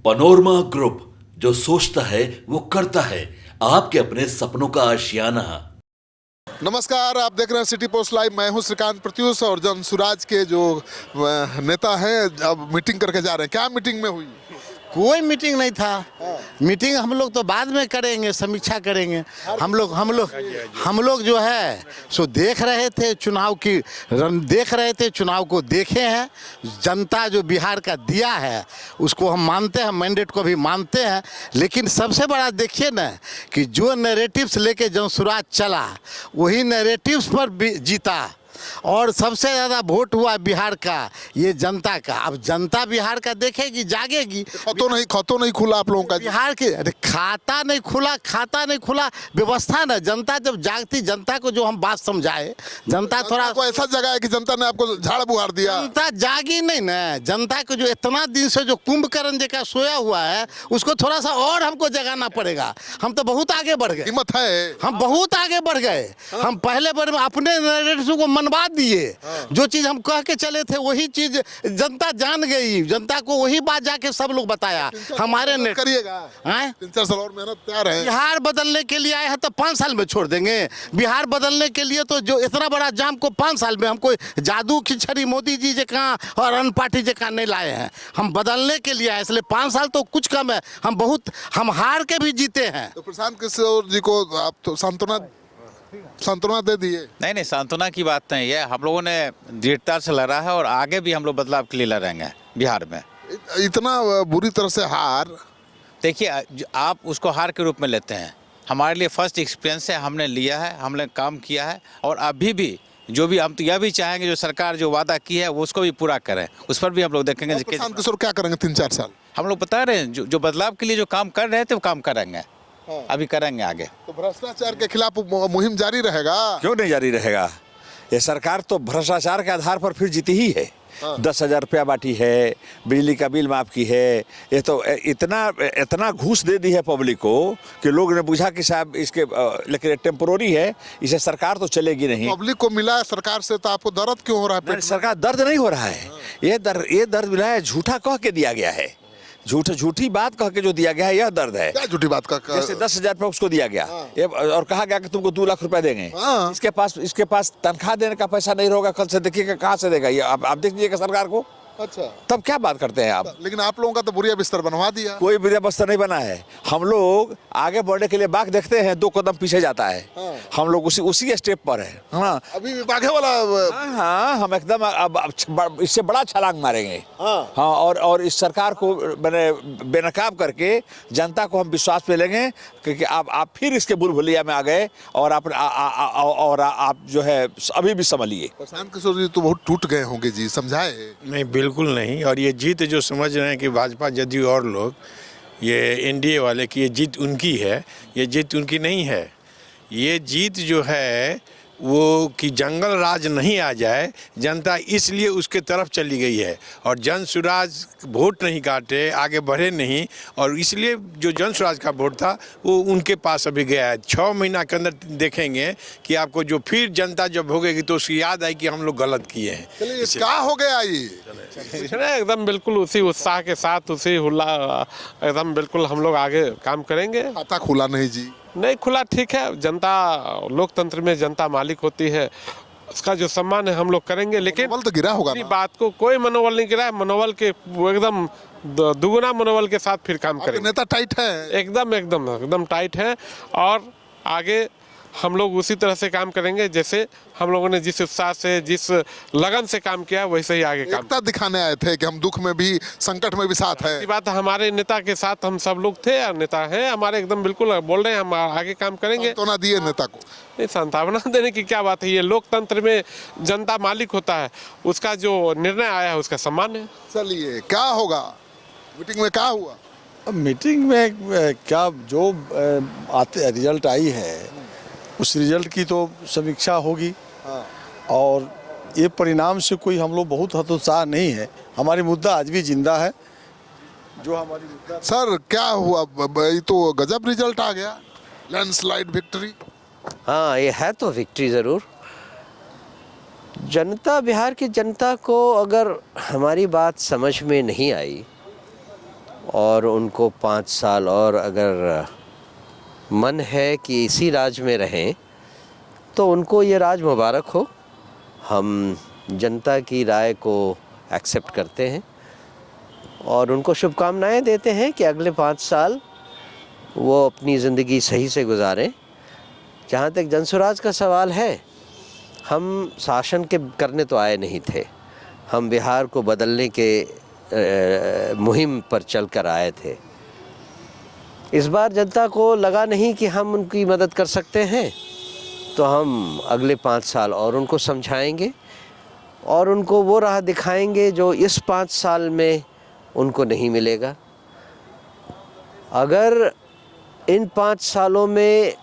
Panorama group, जो सोचता है वो करता है। आपके अपने सपनों का आशियाना। नमस्कार, आप देख रहे हैं सिटी पोस्ट लाइव। मैं हूं श्रीकांत प्रत्युष और जन सुराज के जो नेता हैं अब मीटिंग करके जा रहे हैं। क्या मीटिंग में हुई? कोई मीटिंग नहीं था। मीटिंग हम लोग तो बाद में करेंगे, समीक्षा करेंगे। हम लोग जो है सो देख रहे थे चुनाव की, देख रहे थे चुनाव को, देखे हैं जनता जो बिहार का दिया है उसको हम मानते हैं, मैंडेट को भी मानते हैं। लेकिन सबसे बड़ा देखिए ना कि जो नैरेटिव्स लेके जनसुराज चला वही नैरेटिव्स पर जीता और सबसे ज़्यादा वोट हुआ बिहार का, ये जनता का। अब जनता बिहार का देखेगी, जागेगी। खातो नहीं खुला आप लोगों का बिहार के खाता नहीं खुला व्यवस्था ना। जनता जब जागती, जनता को जो हम बात समझाए, जनता थोड़ा को ऐसा जगह है कि जनता ने आपको झाड़ बुहार दिया। जनता जागी नहीं ना। जनता को जो इतना दिन से जो कुंभकर्ण जैसा सोया हुआ है उसको थोड़ा सा और हमको जगाना पड़ेगा। हम तो बहुत आगे बढ़ गए, हिम्मत है, हम बहुत आगे बढ़ गए। हम पहले बार में अपने नैरेटिव को मनवा दिए। जो चीज हम कह के चले थे वही चीज जनता जान गई। जनता को वही बात जाके सब लोग बताया। हमारे ने करिएगा 3-4 साल और मेहनत तैयार है। बिहार बदलने के लिए आए हैं तो 5 साल में छोड़ देंगे। बिहार बदलने के लिए तो जो इतना बड़ा जाम को 5 साल में, हमको जादू की छड़ी मोदी जी जे कहाँ और अन्य पार्टी जे कहाँ नहीं लाए हैं। हम बदलने के लिए आए, इसलिए 5 साल तो कुछ कम है। हम हार के भी जीते हैं। तो प्रशांत किशोर जी को आप तो सांत्वना दे दिए? नहीं, सांत्वना की बात नहीं है। हम लोगों ने दृढ़ता से लड़ा है और आगे भी हम लोग बदलाव के लिए लड़ेंगे बिहार में। इतना बुरी तरह से हार, देखिए आप उसको हार के रूप में लेते हैं। हमारे लिए फर्स्ट एक्सपीरियंस है, हमने लिया है, हमने काम किया है और अभी भी जो भी हम तो यह भी चाहेंगे जो सरकार जो वादा की है वो उसको भी पूरा करें। उस पर भी हम लोग देखेंगे। प्रशांत किशोर क्या करेंगे 3-4 साल? हम लोग बता रहे हैं जो बदलाव के लिए जो काम कर रहे थे वो काम करेंगे। अभी करेंगे आगे। तो भ्रष्टाचार के खिलाफ मुहिम जारी रहेगा? क्यों नहीं जारी रहेगा? ये सरकार तो भ्रष्टाचार के आधार पर फिर जीती ही है। 10,000 रुपया बांटी है, बिजली का बिल माफ की है। ये तो इतना घूस दे दी है पब्लिक को कि लोग ने पूछा कि साहब इसके लेकिन टेम्पोररी है, इसे सरकार तो चलेगी नहीं। पब्लिक को मिला है सरकार से, तो आपको दर्द क्यों हो रहा है? सरकार दर्द नहीं हो रहा है। ये दर्द मिला है, झूठा कह के दिया गया है। झूठी बात कह के जो दिया गया है यह दर्द है। क्या झूठी बात का? जैसे 10,000 रुपया उसको दिया गया और कहा गया कि तुमको 2 लाख रुपया देंगे। इसके पास तनख्वाह देने का पैसा नहीं होगा। कल से देखिएगा कहाँ से देगा ये। आप देख लीजिएगा सरकार को। अच्छा, तब क्या बात करते हैं आप? लेकिन आप लोगों का तो बुरिया बिस्तर बनवा दिया। कोई बुरिया बिस्तर नहीं बना है। हम लोग आगे बढ़ने के लिए बाघ देखते हैं, 2 कदम पीछे जाता है। हम लोग उसी स्टेप पर है। हाँ, अभी बाघे वाला। हाँ, हम एकदम अब इससे बड़ा छलांग मारेंगे। हाँ, और इस सरकार को मैंने बेनकाब करके जनता को हम विश्वास पे लेंगे क्योंकि आप फिर इसके बुलबुलिया में आ गए और आप जो है अभी भी संभलिए। प्रशांत किशोर जी तो बहुत टूट गए होंगे जी, समझाए? नहीं, बिल्कुल नहीं। और ये जीत जो समझ रहे हैं कि भाजपा जदयू और लोग, ये एनडीए वाले की ये जीत उनकी है, ये जीत उनकी नहीं है। ये जीत जो है वो कि जंगल राज नहीं आ जाए, जनता इसलिए उसके तरफ चली गई है। और जन सुराज वोट नहीं काटे, आगे बढ़े नहीं, और इसलिए जो जन सुराज का वोट था वो उनके पास अभी गया है। 6 महीना के अंदर देखेंगे कि आपको जो फिर जनता जब भोगेगी तो उसकी याद आई कि हम लोग गलत किए हैं। क्या हो गया ये? एकदम बिल्कुल उसी उत्साह के साथ, उसी हुल्ला, एकदम बिल्कुल हम लोग आगे काम करेंगे। खाता खुला नहीं जी? नहीं खुला, ठीक है। जनता, लोकतंत्र में जनता मालिक होती है, उसका जो सम्मान है हम लोग करेंगे। लेकिन मनोबल तो गिरा होगा ना? बात को कोई मनोबल नहीं गिरा है। मनोबल के एकदम दुगुना मनोबल के साथ फिर काम करेंगे। नेता टाइट है? एकदम टाइट है। और आगे हम लोग उसी तरह से काम करेंगे जैसे हम लोगों ने जिस उत्साह से, जिस लगन से काम किया वैसे ही आगे काम। एकता दिखाने आए थे कि हम दुख में भी, संकट में भी साथ है। ये बात हमारे नेता के साथ हम सब लोग थे और नेता हैं हमारे, एकदम बिल्कुल बोल रहे हैं हम आगे काम करेंगे। तो ना दिए नेता को? नहीं, सांत्वना देने की क्या बात है। ये लोकतंत्र में जनता मालिक होता है, उसका जो निर्णय आया है उसका सम्मान है। चलिए, क्या होगा मीटिंग में? क्या हुआ मीटिंग में? क्या जो रिजल्ट आई है उस रिजल्ट की तो समीक्षा होगी। और ये परिणाम से कोई हम लोग बहुत हतोत्साह नहीं है। हमारी मुद्दा आज भी जिंदा है। जो हमारी मुद्दा सर क्या हुआ? ये तो गजब रिजल्ट आ गया, लैंडस्लाइड विक्ट्री। हाँ, ये है तो विक्ट्री ज़रूर। जनता, बिहार की जनता को अगर हमारी बात समझ में नहीं आई और उनको 5 साल और अगर मन है कि इसी राज में रहें तो उनको ये राज मुबारक हो। हम जनता की राय को एक्सेप्ट करते हैं और उनको शुभकामनाएं देते हैं कि अगले 5 साल वो अपनी ज़िंदगी सही से गुजारें। जहाँ तक जनसुराज का सवाल है, हम शासन के करने तो आए नहीं थे, हम बिहार को बदलने के मुहिम पर चलकर आए थे। इस बार जनता को लगा नहीं कि हम उनकी मदद कर सकते हैं, तो हम अगले 5 साल और उनको समझाएंगे और उनको वो राह दिखाएंगे जो इस 5 साल में उनको नहीं मिलेगा। अगर इन 5 सालों में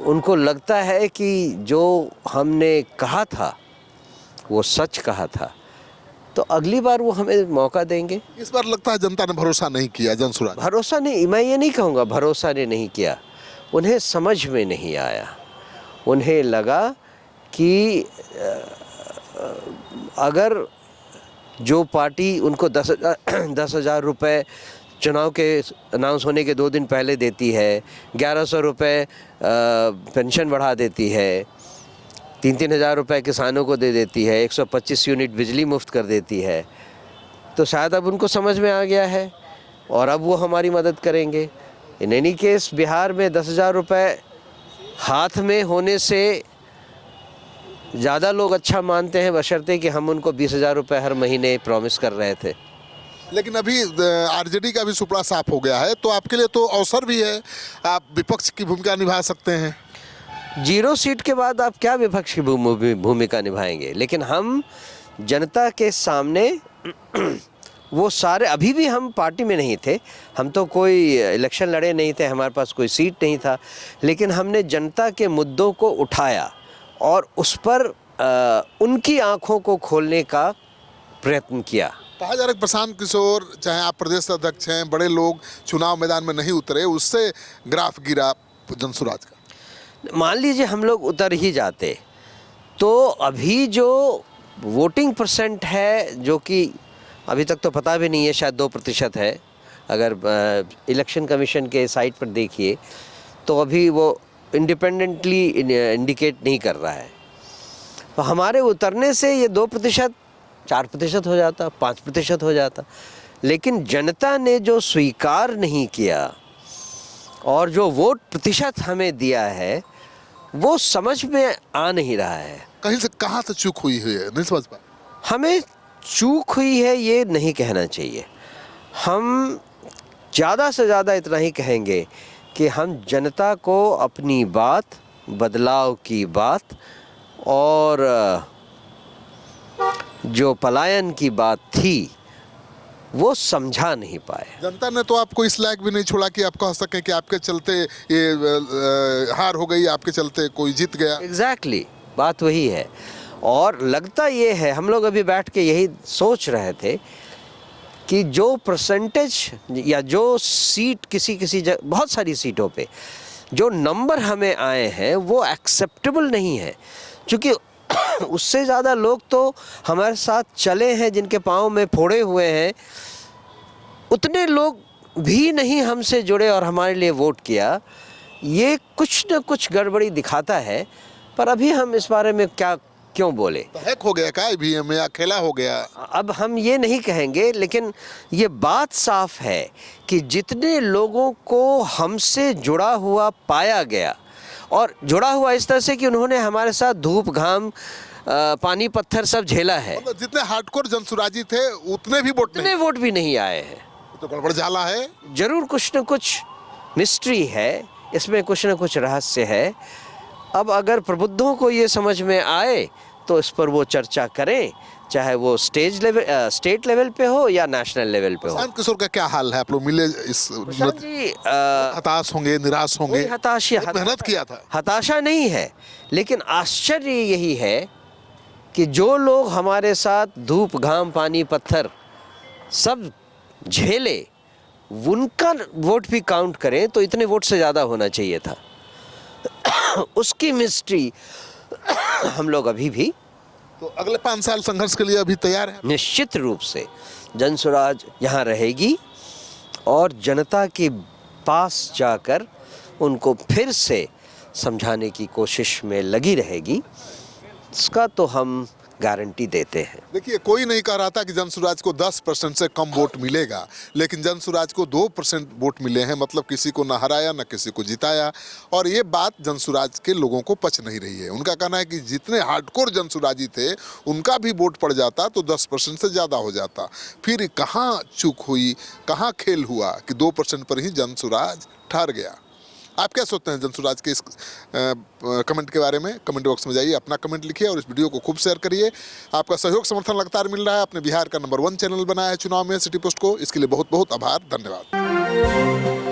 उनको लगता है कि जो हमने कहा था वो सच कहा था, तो अगली बार वो हमें मौका देंगे। इस बार लगता है जनता ने भरोसा नहीं किया जनसुराज। भरोसा नहीं, मैं ये नहीं कहूँगा भरोसा ने नहीं किया, उन्हें समझ में नहीं आया। उन्हें लगा कि अगर जो पार्टी उनको 10,000 रुपये चुनाव के अनाउंस होने के 2 दिन पहले देती है, 1100 रुपये पेंशन बढ़ा देती है, 3-3 हज़ार रुपये किसानों को दे देती है, 125 यूनिट बिजली मुफ्त कर देती है, तो शायद अब उनको समझ में आ गया है और अब वो हमारी मदद करेंगे। इन एनी केस बिहार में 10,000 रुपये हाथ में होने से ज़्यादा लोग अच्छा मानते हैं, बशर्ते कि हम उनको 20,000 रुपये हर महीने प्रॉमिस कर रहे थे। लेकिन अभी आरजेडी का भी सुपड़ा साफ हो गया है, तो आपके लिए तो अवसर भी है, आप विपक्ष की भूमिका निभा सकते हैं। 0 सीट के बाद आप क्या विपक्ष की भूमिका निभाएंगे? लेकिन हम जनता के सामने वो सारे, अभी भी हम पार्टी में नहीं थे, हम तो कोई इलेक्शन लड़े नहीं थे, हमारे पास कोई सीट नहीं था, लेकिन हमने जनता के मुद्दों को उठाया और उस पर उनकी आंखों को खोलने का प्रयत्न किया। कहा जा रहा है प्रशांत किशोर, चाहे आप प्रदेश अध्यक्ष हैं, बड़े लोग चुनाव मैदान में नहीं उतरे, उससे ग्राफ गिरा जनसुराज का। मान लीजिए हम लोग उतर ही जाते तो अभी जो वोटिंग परसेंट है, जो कि अभी तक तो पता भी नहीं है, शायद 2% है, अगर इलेक्शन कमीशन के साइट पर देखिए तो अभी वो इंडिपेंडेंटली इंडिकेट नहीं कर रहा है। तो हमारे उतरने से ये 2%, 4% हो जाता, 5% हो जाता। लेकिन जनता ने जो स्वीकार नहीं किया और जो वोट प्रतिशत हमें दिया है, वो समझ में आ नहीं रहा है। कहीं से कहाँ से चूक हुई है, नहीं समझ पा। हमें चूक हुई है ये नहीं कहना चाहिए, हम ज़्यादा से ज़्यादा इतना ही कहेंगे कि हम जनता को अपनी बात, बदलाव की बात और जो पलायन की बात थी वो समझा नहीं पाए। जनता ने तो आपको इस लायक भी नहीं छोड़ा कि आप कह सकें कि आपके चलते ये हार हो गई, आपके चलते कोई जीत गया। एग्जैक्टली, बात वही है। और लगता ये है, हम लोग अभी बैठ के यही सोच रहे थे कि जो परसेंटेज या जो सीट किसी बहुत सारी सीटों पे जो नंबर हमें आए हैं वो एक्सेप्टेबल नहीं है, क्योंकि उससे ज़्यादा लोग तो हमारे साथ चले हैं, जिनके पाँव में फोड़े हुए हैं, उतने लोग भी नहीं हमसे जुड़े और हमारे लिए वोट किया। ये कुछ न कुछ गड़बड़ी दिखाता है, पर अभी हम इस बारे में क्यों बोले। तो हैक हो गया क्या ईवीएम या खेला हो गया? अब हम ये नहीं कहेंगे, लेकिन ये बात साफ है कि जितने लोगों को हमसे जुड़ा हुआ पाया गया, और जुड़ा हुआ इस तरह से कि उन्होंने हमारे साथ धूप घाम पानी पत्थर सब झेला है, मतलब जितने हार्डकोर जनसुराजी थे उतने भी वोट भी नहीं आए हैं। तो गड़बड़ झाला है। जरूर कुछ न कुछ मिस्ट्री है इसमें, कुछ न कुछ रहस्य है। अब अगर प्रबुद्धों को ये समझ में आए तो इस पर वो चर्चा करें, चाहे वो स्टेट लेवल पे हो या नेशनल लेवल पे हो। प्रशांत किशोर का क्या हाल है? आप लोग मिले, इस जी हताश होंगे, निराश होंगे? मेहनत किया था, हताशा नहीं है, लेकिन आश्चर्य यही है कि जो लोग हमारे साथ धूप घाम पानी पत्थर सब झेले, उनका वोट भी काउंट करें तो इतने वोट से ज़्यादा होना चाहिए था। उसकी मिस्ट्री हम लोग अभी भी तो अगले 5 साल संघर्ष के लिए अभी तैयार है? निश्चित रूप से जनसुराज यहाँ रहेगी और जनता के पास जाकर उनको फिर से समझाने की कोशिश में लगी रहेगी, इसका तो हम गारंटी देते हैं। देखिए, कोई नहीं कह रहा था कि जनसुराज को 10% से कम वोट मिलेगा, लेकिन जनसुराज को 2% वोट मिले हैं, मतलब किसी को न हराया न किसी को जिताया। और ये बात जनसुराज के लोगों को पच नहीं रही है। उनका कहना है कि जितने हार्डकोर जनसुराजी थे उनका भी वोट पड़ जाता तो 10% से ज़्यादा हो जाता। फिर कहाँ चूक हुई, कहाँ खेल हुआ कि 2% पर ही जनसुराज ठहर गया। आप क्या सोचते हैं जनसुराज के इस कमेंट के बारे में? कमेंट बॉक्स में जाइए, अपना कमेंट लिखिए और इस वीडियो को खूब शेयर करिए। आपका सहयोग समर्थन लगातार मिल रहा है। अपने बिहार का नंबर 1 चैनल बनाया है चुनाव में सिटी पोस्ट को, इसके लिए बहुत बहुत आभार, धन्यवाद।